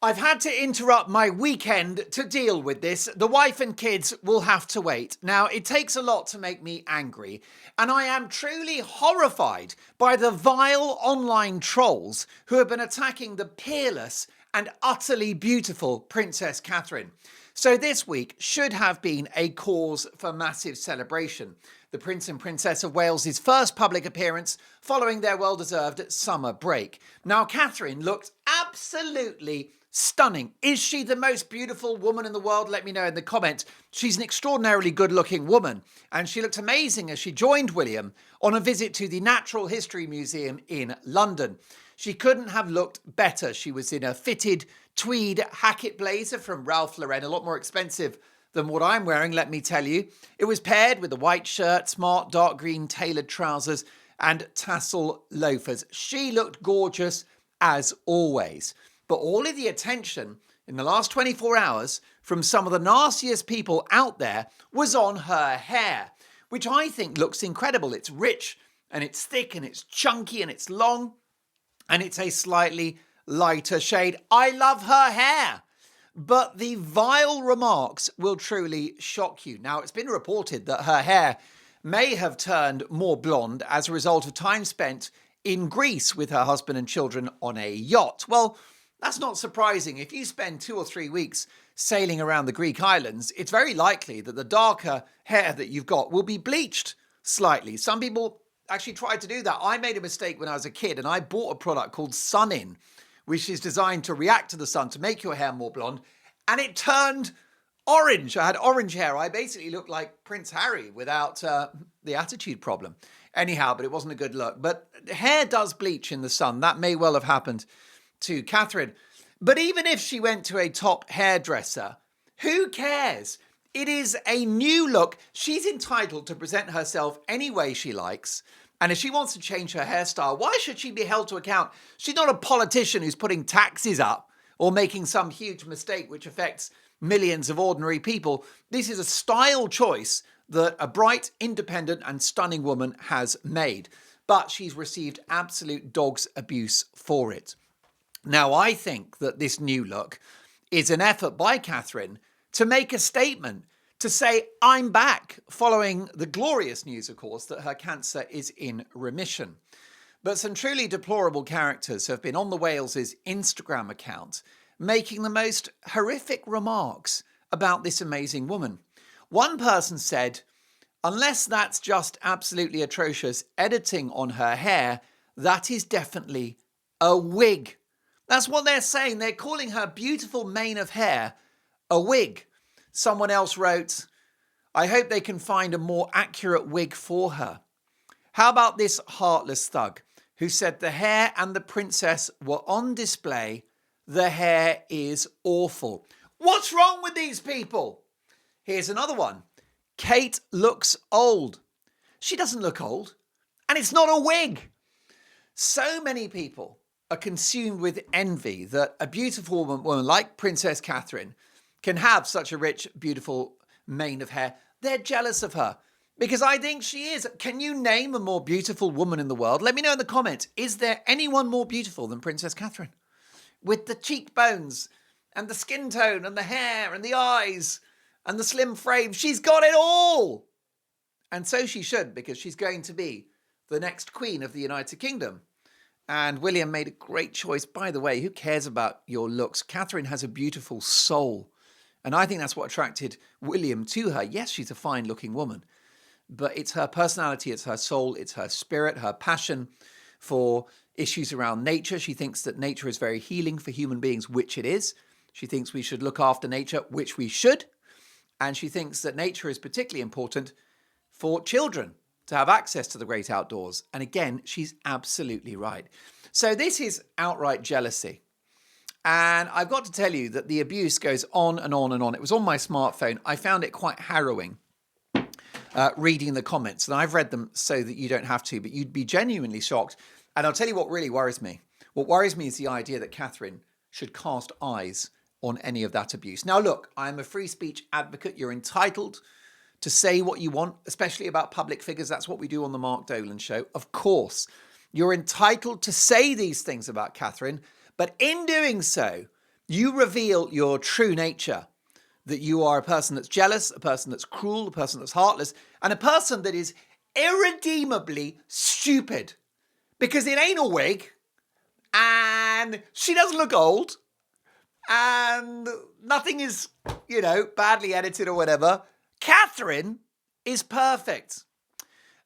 I've had to interrupt my weekend to deal with this. The wife and kids will have to wait. Now, it takes a lot to make me angry, and I am truly horrified by the vile online trolls who have been attacking the peerless and utterly beautiful Princess Catherine. So this week should have been a cause for massive celebration. The Prince and Princess of Wales' first public appearance following their well-deserved summer break. Now, Catherine looked absolutely stunning. Is she the most beautiful woman in the world? Let me know in the comments. She's an extraordinarily good-looking woman, and she looked amazing as she joined William on a visit to the Natural History Museum in London. She couldn't have looked better. She was in a fitted tweed Hackett blazer from Ralph Lauren, a lot more expensive than what I'm wearing, let me tell you. It was paired with a white shirt, smart dark green tailored trousers, and tassel loafers. She looked gorgeous as always. But all of the attention in the last 24 hours from some of the nastiest people out there was on her hair, which I think looks incredible. It's rich and it's thick and it's chunky and it's long and it's a slightly lighter shade. I love her hair. But the vile remarks will truly shock you. Now, it's been reported that her hair may have turned more blonde as a result of time spent in Greece with her husband and children on a yacht. Well, that's not surprising. If you spend 2 or 3 weeks sailing around the Greek islands, it's very likely that the darker hair that you've got will be bleached slightly. Some people actually tried to do that. I made a mistake when I was a kid and I bought a product called Sun In, which is designed to react to the sun to make your hair more blonde, and it turned orange. I had orange hair. I basically looked like Prince Harry without the attitude problem. Anyhow, but it wasn't a good look. But hair does bleach in the sun. That may well have happened to Catherine. But even if she went to a top hairdresser, who cares? It is a new look. She's entitled to present herself any way she likes. And if she wants to change her hairstyle, why should she be held to account? She's not a politician who's putting taxes up or making some huge mistake which affects millions of ordinary people. This is a style choice that a bright, independent and stunning woman has made. But she's received absolute dog's abuse for it. Now, I think that this new look is an effort by Catherine to make a statement, to say, I'm back, following the glorious news, of course, that her cancer is in remission. But some truly deplorable characters have been on the Wales' Instagram account, making the most horrific remarks about this amazing woman. One person said, unless that's just absolutely atrocious editing on her hair, that is definitely a wig. That's what they're saying. They're calling her beautiful mane of hair a wig. Someone else wrote, I hope they can find a more accurate wig for her. How about this heartless thug who said the hair and the princess were on display? The hair is awful. What's wrong with these people? Here's another one. Kate looks old. She doesn't look old. And it's not a wig. So many people are consumed with envy that a beautiful woman like Princess Catherine can have such a rich, beautiful mane of hair. They're jealous of her because I think she is. Can you name a more beautiful woman in the world? Let me know in the comments. Is there anyone more beautiful than Princess Catherine? With the cheekbones and the skin tone and the hair and the eyes and the slim frame. She's got it all. And so she should, because she's going to be the next Queen of the United Kingdom. And William made a great choice. By the way, who cares about your looks? Catherine has a beautiful soul. And I think that's what attracted William to her. Yes, she's a fine-looking woman. But it's her personality, it's her soul, it's her spirit, her passion for issues around nature. She thinks that nature is very healing for human beings, which it is. She thinks we should look after nature, which we should. And she thinks that nature is particularly important for children to have access to the great outdoors. And again, she's absolutely right. So this is outright jealousy. And I've got to tell you that the abuse goes on and on and on. It was on my smartphone. I found it quite harrowing reading the comments. And I've read them so that you don't have to, but you'd be genuinely shocked. And I'll tell you what really worries me. What worries me is the idea that Catherine should cast eyes on any of that abuse. Now, look, I'm a free speech advocate. You're entitled to say what you want, especially about public figures. That's what we do on the Mark Dolan Show. Of course, you're entitled to say these things about Catherine, but in doing so, You reveal your true nature, that you are a person that's jealous, a person that's cruel, a person that's heartless, and a person that is irredeemably stupid. Because it ain't a wig, and she doesn't look old, and nothing is, badly edited or whatever. Catherine is perfect.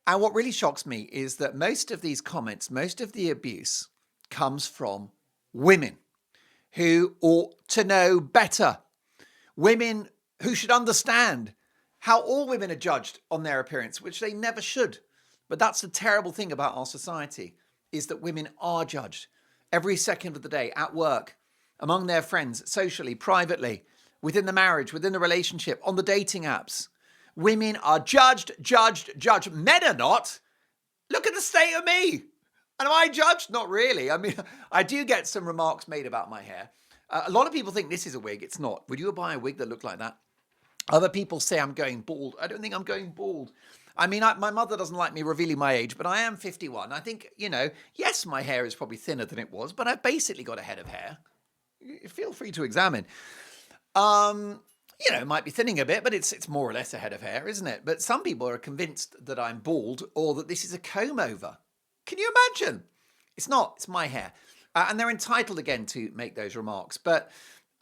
And what really shocks me is that most of these comments, most of the abuse comes from women who ought to know better. Women who should understand how all women are judged on their appearance, which they never should. But that's the terrible thing about our society, is that women are judged every second of the day, at work, among their friends, socially, privately, within the marriage, within the relationship, on the dating apps. Women are judged. Men are not. Look at the state of me. And am I judged? Not really. I mean, I do get some remarks made about my hair. A lot of people think this is a wig. It's not. Would you buy a wig that looked like that? Other people say I'm going bald. I don't think I'm going bald. I mean, my mother doesn't like me revealing my age, but I am 51. I think, yes, my hair is probably thinner than it was, but I've basically got a head of hair. Feel free to examine. It might be thinning a bit, but it's more or less a head of hair, isn't it? But some people are convinced that I'm bald or that this is a comb over. Can you imagine? It's not. It's my hair. And they're entitled, again, to make those remarks. But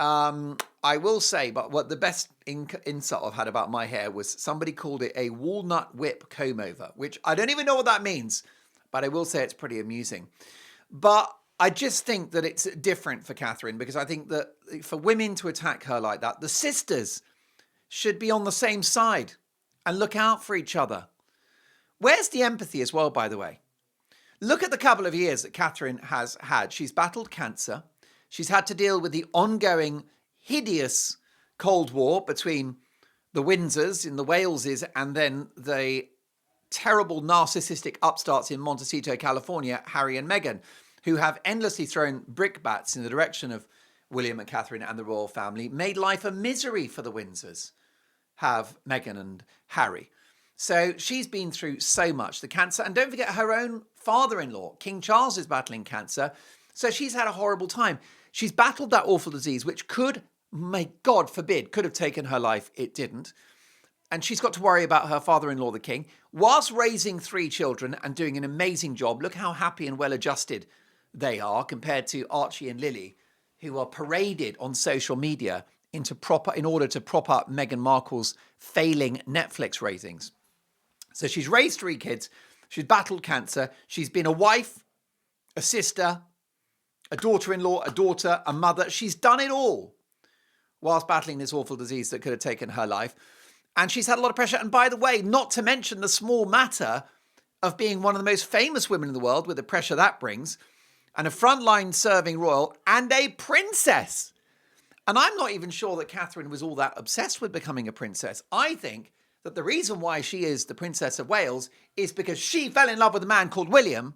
I will say, but what the best insult I've had about my hair was somebody called it a walnut whip comb over, which I don't even know what that means, but I will say it's pretty amusing. But I just think that it's different for Catherine, because I think that for women to attack her like that, the sisters should be on the same side and look out for each other. Where's the empathy as well, by the way? Look at the couple of years that Catherine has had. She's battled cancer. She's had to deal with the ongoing hideous Cold War between the Windsors and the Waleses and then the terrible narcissistic upstarts in Montecito, California, Harry and Meghan, who have endlessly thrown brickbats in the direction of William and Catherine and the royal family, made life a misery for the Windsors, have Meghan and Harry. So she's been through so much, the cancer. And don't forget her own father-in-law, King Charles, is battling cancer. So she's had a horrible time. She's battled that awful disease, which could, may God forbid, could have taken her life. It didn't. And she's got to worry about her father-in-law, the king, whilst raising 3 children and doing an amazing job. Look how happy and well-adjusted they are compared to Archie and Lily, who are paraded on social media in order to prop up Meghan Markle's failing Netflix ratings. So she's raised 3 kids. She's battled cancer. She's been a wife, a sister, a daughter-in-law, a daughter, a mother. She's done it all whilst battling this awful disease that could have taken her life. And she's had a lot of pressure. And by the way, not to mention the small matter of being one of the most famous women in the world, with the pressure that brings, and a frontline serving royal and a princess. And I'm not even sure that Catherine was all that obsessed with becoming a princess. I think that the reason why she is the Princess of Wales is because she fell in love with a man called William,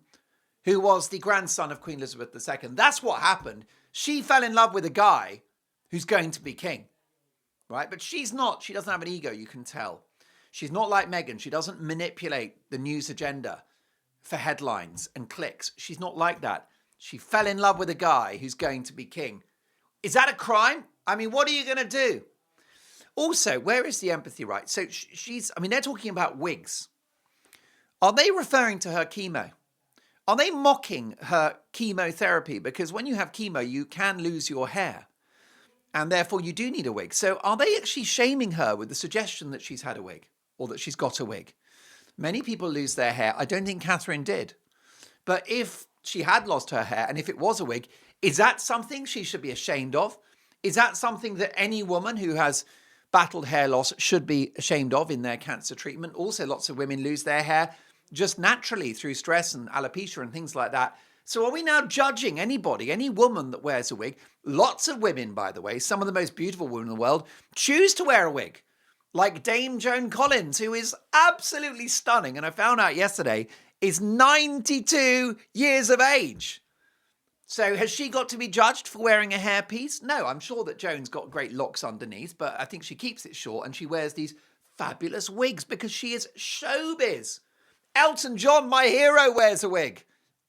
who was the grandson of Queen Elizabeth II. That's what happened. She fell in love with a guy who's going to be king, right? But she's not. She doesn't have an ego, you can tell. She's not like Meghan. She doesn't manipulate the news agenda for headlines and clicks. She's not like that. She fell in love with a guy who's going to be king. Is that a crime? I mean, what are you going to do? Also, where is the empathy, right? So they're talking about wigs. Are they referring to her chemo? Are they mocking her chemotherapy? Because when you have chemo, you can lose your hair. And therefore, you do need a wig. So are they actually shaming her with the suggestion that she's had a wig or that she's got a wig? Many people lose their hair. I don't think Catherine did. But if she had lost her hair and if it was a wig, is that something she should be ashamed of? Is that something that any woman who has battled hair loss should be ashamed of in their cancer treatment? Also, lots of women lose their hair just naturally through stress and alopecia and things like that. So are we now judging anybody, any woman that wears a wig? Lots of women, by the way, some of the most beautiful women in the world, choose to wear a wig. Like Dame Joan Collins, who is absolutely stunning. And I found out yesterday is 92 years of age. So has she got to be judged for wearing a hairpiece? No, I'm sure that Joan's got great locks underneath, but I think she keeps it short and she wears these fabulous wigs because she is showbiz. Elton John, my hero, wears a wig.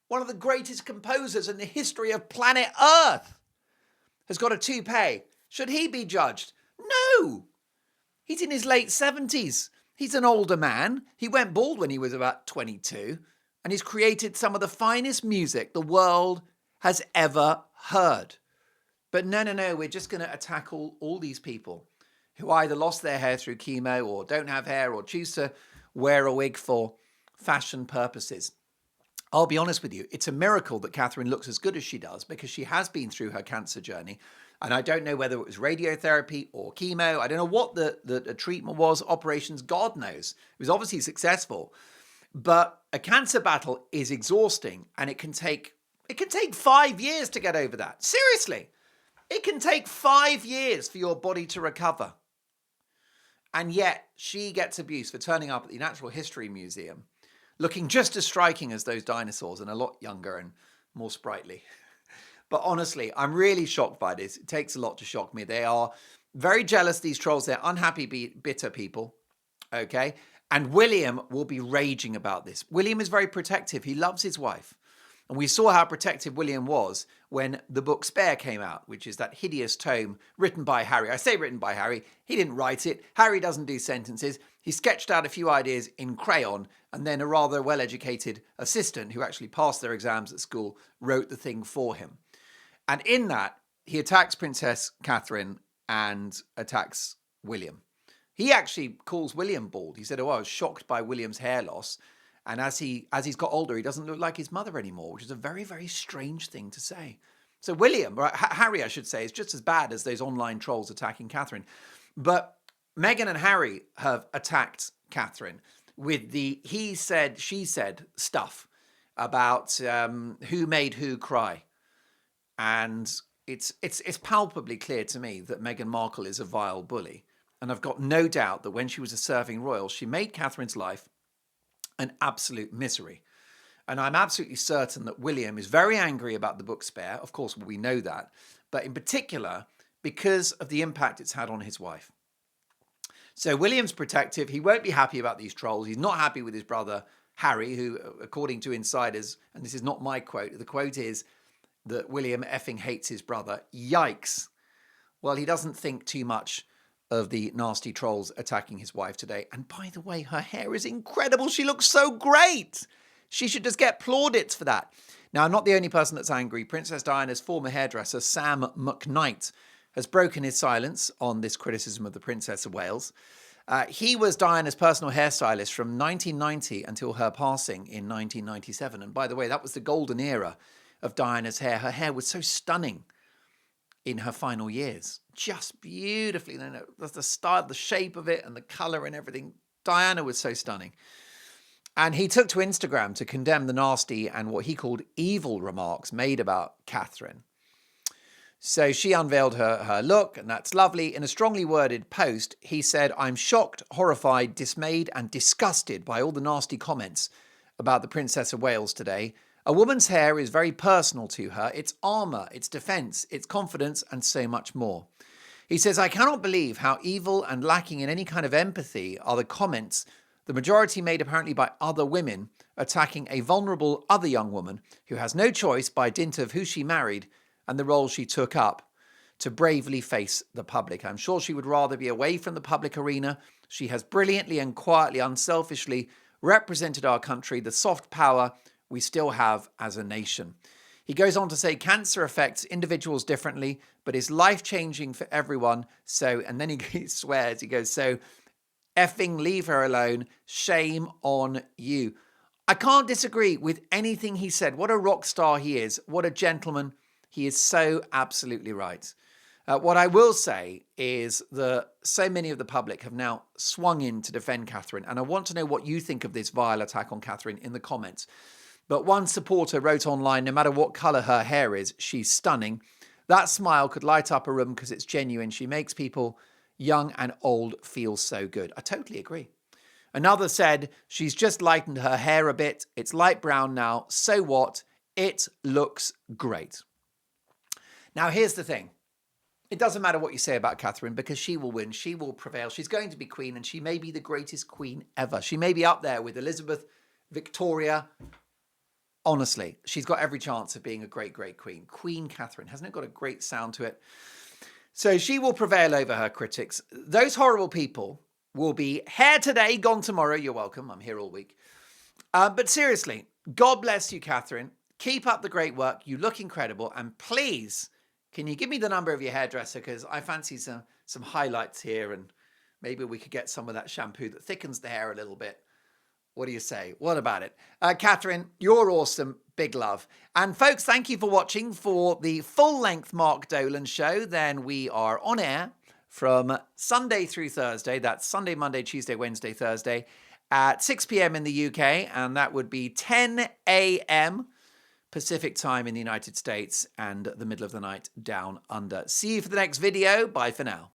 One of the greatest composers in the history of planet Earth. has got a toupee. Should he be judged? No! He's in his late 70s. He's an older man. He went bald when he was about 22. And he's created some of the finest music the world has ever heard. But no, we're just going to attack all these people who either lost their hair through chemo or don't have hair or choose to wear a wig for fashion purposes. I'll be honest with you, it's a miracle that Catherine looks as good as she does because she has been through her cancer journey. And I don't know whether it was radiotherapy or chemo. I don't know what the treatment was, operations, God knows. It was obviously successful. But a cancer battle is exhausting and it can take 5 years to get over that. Seriously, it can take 5 years for your body to recover. And yet she gets abuse for turning up at the Natural History Museum looking just as striking as those dinosaurs and a lot younger and more sprightly. But honestly, I'm really shocked by this. It takes a lot to shock me. They are very jealous, these trolls. They're unhappy, bitter people, okay? And William will be raging about this. William is very protective. He loves his wife. And we saw how protective William was when the book Spare came out, which is that hideous tome written by Harry. I say written by Harry. He didn't write it. Harry doesn't do sentences. He sketched out a few ideas in crayon, and then a rather well-educated assistant who actually passed their exams at school wrote the thing for him. And in that, he attacks Princess Catherine and attacks William. He actually calls William bald. He said, I was shocked by William's hair loss. And as he's got older, he doesn't look like his mother anymore, which is a very, very strange thing to say. So William, or Harry, I should say, is just as bad as those online trolls attacking Catherine. But Meghan and Harry have attacked Catherine with the he said, she said stuff about who made who cry. And it's palpably clear to me that Meghan Markle is a vile bully. And I've got no doubt that when she was a serving royal, she made Catherine's life an absolute misery. And I'm absolutely certain that William is very angry about the book Spare. Of course, we know that. But in particular, because of the impact it's had on his wife. So William's protective. He won't be happy about these trolls. He's not happy with his brother, Harry, who, according to insiders, and this is not my quote, the quote is that William effing hates his brother. Yikes. Well, he doesn't think too much of the nasty trolls attacking his wife today. And by the way, her hair is incredible. She looks so great. She should just get plaudits for that. Now, I'm not the only person that's angry. Princess Diana's former hairdresser, Sam McKnight, has broken his silence on this criticism of the Princess of Wales. He was Diana's personal hairstylist from 1990 until her passing in 1997. And by the way, that was the golden era of Diana's hair. Her hair was so stunning in her final years. Just beautifully. The style, the shape of it and the colour and everything. Diana was so stunning. And he took to Instagram to condemn the nasty and what he called evil remarks made about Catherine. So she unveiled her look, and that's lovely. In a strongly worded post, he said, I'm shocked, horrified, dismayed, and disgusted by all the nasty comments about the Princess of Wales today. A woman's hair is very personal to her. It's armour, it's defence, it's confidence, and so much more. He says, I cannot believe how evil and lacking in any kind of empathy are the comments, the majority made apparently by other women, attacking a vulnerable other young woman who has no choice by dint of who she married and the role she took up to bravely face the public. I'm sure she would rather be away from the public arena. She has brilliantly and quietly, unselfishly represented our country, the soft power we still have as a nation. He goes on to say cancer affects individuals differently, but is life-changing for everyone. So, and then he swears, he goes, so effing leave her alone. Shame on you. I can't disagree with anything he said. What a rock star he is. What a gentleman. He is so absolutely right. What I will say is that so many of the public have now swung in to defend Catherine. And I want to know what you think of this vile attack on Catherine in the comments. But one supporter wrote online, no matter what colour her hair is, she's stunning. That smile could light up a room because it's genuine. She makes people young and old feel so good. I totally agree. Another said, she's just lightened her hair a bit. It's light brown now. So what? It looks great. Now, here's the thing. It doesn't matter what you say about Catherine because she will win. She will prevail. She's going to be queen and she may be the greatest queen ever. She may be up there with Elizabeth, Victoria, Honestly, she's got every chance of being a great, great queen. Queen Catherine. Hasn't it got a great sound to it? So she will prevail over her critics. Those horrible people will be here today, gone tomorrow. You're welcome. I'm here all week. But seriously, God bless you, Catherine. Keep up the great work. You look incredible. And please, can you give me the number of your hairdresser? Because I fancy some highlights here, and maybe we could get some of that shampoo that thickens the hair a little bit. What do you say? What about it? Catherine, you're awesome. Big love. And folks, thank you for watching for the full-length Mark Dolan show. Then we are on air from Sunday through Thursday. That's Sunday, Monday, Tuesday, Wednesday, Thursday at 6 p.m. in the UK. And that would be 10 a.m. Pacific time in the United States and the middle of the night down under. See you for the next video. Bye for now.